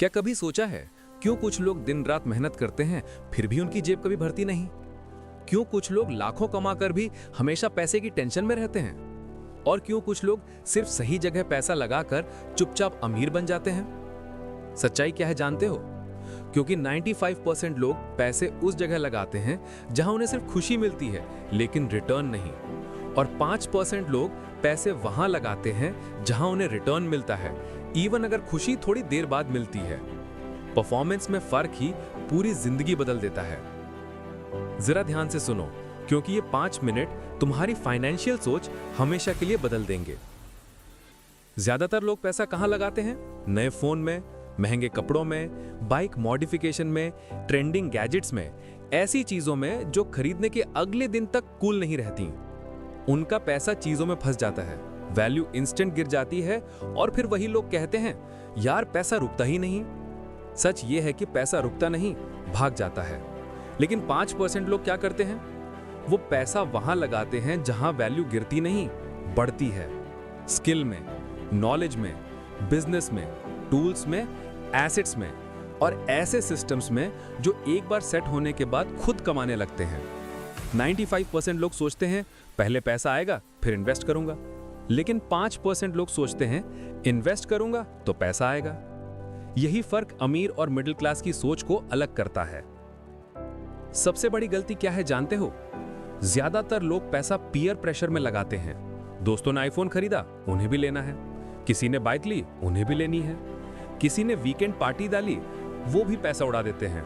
क्या कभी सोचा है क्यों कुछ लोग दिन रात मेहनत करते हैं फिर भी उनकी जेब कभी भरती नहीं? क्यों कुछ लोग लाखों कमाकर भी हमेशा पैसे की टेंशन में रहते हैं? और क्यों कुछ लोग सिर्फ सही जगह पैसा लगाकर चुपचाप अमीर बन जाते हैं? सच्चाई क्या है जानते हो? क्योंकि 95% लोग पैसे उस जगह लगाते हैं जहां उन्हें सिर्फ खुशी मिलती है लेकिन रिटर्न नहीं, और 5% लोग पैसे वहां लगाते हैं जहां उन्हें रिटर्न मिलता है, इवन अगर खुशी थोड़ी देर बाद मिलती है। परफॉर्मेंस में फर्क ही पूरी जिंदगी बदल देता है। जरा ध्यान से सुनो, क्योंकि ये 5 मिनट तुम्हारी फाइनेंशियल सोच हमेशा के लिए बदल देंगे। ज्यादातर लोग पैसा कहां लगाते हैं? नए फोन में, महंगे कपड़ों में, बाइक मॉडिफिकेशन में, ट्रेंडिंग गैजेट्स में, ऐसी चीजों में जो खरीदने के अगले दिन तक कूल नहीं रहती। उनका पैसा चीजों में फंस जाता है, वैल्यू इंस्टेंट गिर जाती है, और फिर वही लोग कहते हैं यार पैसा रुकता ही नहीं। सच ये है कि पैसा रुकता नहीं, भाग जाता है। लेकिन 5% लोग क्या करते हैं? वो पैसा वहां लगाते हैं जहां वैल्यू गिरती नहीं, बढ़ती है। स्किल में, नॉलेज में, बिजनेस में, टूल्स में, एसेट्स में, और ऐसे सिस्टम्स में जो एक बार सेट होने के बाद खुद कमाने लगते हैं। 95% लोग सोचते हैं पहले पैसा आएगा फिर इन्वेस्ट करूंगा, लेकिन 5% लोग सोचते हैं इन्वेस्ट करूंगा तो पैसा आएगा। यही फर्क अमीर और मिडिल क्लास की सोच को अलग करता है। सबसे बड़ी गलती क्या है जानते हो? ज्यादातर लोग पैसा पीयर प्रेशर में लगाते हैं। दोस्तों ने आईफोन खरीदा, उन्हें भी लेना है। किसी ने बाइक ली, उन्हें भी लेनी है। किसी ने वीकेंड पार्टी डाली, वो भी पैसा उड़ा देते हैं।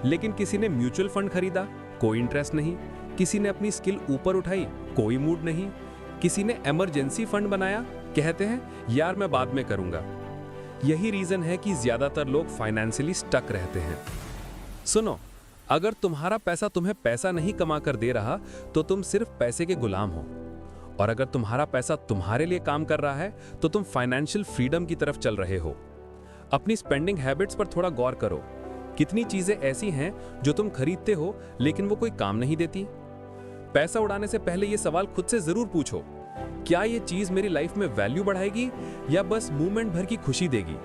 लेकिन किसी ने म्यूचुअल फंड खरीदा, कोई इंटरेस्ट नहीं। किसी ने अपनी स्किल ऊपर उठाई, कोई मूड नहीं। किसी ने इमरजेंसी फंड बनाया, कहते हैं यार मैं बाद में करूंगा। यही रीजन है कि ज्यादातर लोग फाइनेंशियली स्टक रहते हैं। सुनो, अगर तुम्हारा पैसा तुम्हें पैसा नहीं कमा कर दे रहा तो तुम सिर्फ पैसे के गुलाम हो, और अगर तुम्हारा पैसा तुम्हारे लिए काम कर रहा है तो तुम फाइनेंशियल फ्रीडम की तरफ चल रहे हो। अपनी स्पेंडिंग हैबिट्स पर थोड़ा गौर करो। कितनी चीजें ऐसी हैं जो तुम खरीदते हो लेकिन वो कोई काम नहीं देती? पैसा उड़ाने से पहले ये सवाल खुद से जरूर पूछो, क्या ये चीज मेरी लाइफ में वैल्यू बढ़ाएगी या बस मूवमेंट भर की खुशी देगी?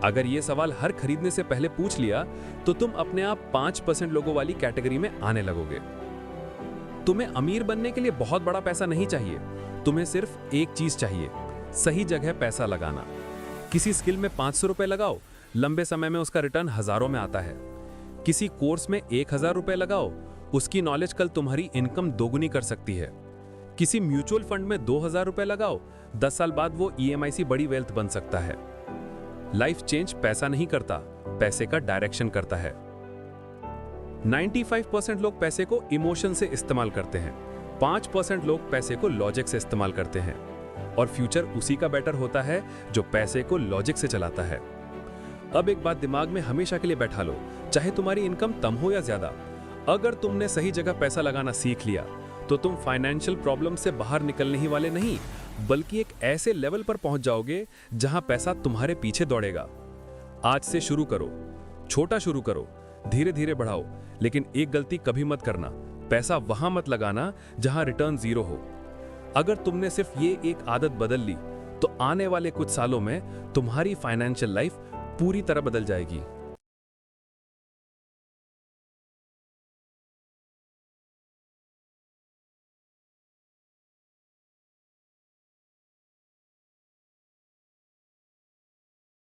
अगर ये सवाल हर खरीदने से पहले पूछ लिया तो तुम अपने आप 5% लोगों वाली कैटेगरी में आने लगोगे। तुम्हें अमीर बनने के लिए बहुत बड़ा पैसा नहीं चाहिए, तुम्हें सिर्फ एक चीज चाहिए, सही जगह पैसा लगाना। किसी स्किल में 500 रुपए लगाओ, लंबे समय में उसका रिटर्न हजारों में आता है। किसी कोर्स में 1000 रुपए लगाओ, उसकी नॉलेज कल तुम्हारी इनकम दोगुनी कर सकती है। किसी म्यूचुअल फंड में 2000 रुपए लगाओ, 10 साल बाद वो EMI से बड़ी वेल्थ बन सकता है। लाइफ चेंज पैसा नहीं करता, पैसे का डायरेक्शन करता है। 95% लोग पैसे को इमोशन से इस्तेमाल करते हैं, 5% लोग पैसे को लॉजिक से इस्तेमाल करते हैं, और फ्यूचर उसी का बेटर होता है जो पैसे को लॉजिक से चलाता है। अब एक बात दिमाग में हमेशा के लिए बैठा लो, चाहे तुम्हारी इनकम कम हो या ज्यादा, अगर तुमने सही जगह पैसा लगाना सीख लिया तो तुम फाइनेंशियल प्रॉब्लम से बाहर निकलने ही वाले नहीं, बल्कि एक ऐसे लेवल पर पहुंच जाओगे जहां पैसा तुम्हारे पीछे दौड़ेगा। आज से शुरू करो, छोटा शुरू करो, धीरे धीरे बढ़ाओ, लेकिन एक गलती कभी मत करना, पैसा वहां मत लगाना जहां रिटर्न 0 हो। अगर तुमने सिर्फ ये एक आदत बदल ली तो आने वाले कुछ सालों में तुम्हारी फाइनेंशियल लाइफ पूरी तरह बदल जाएगी।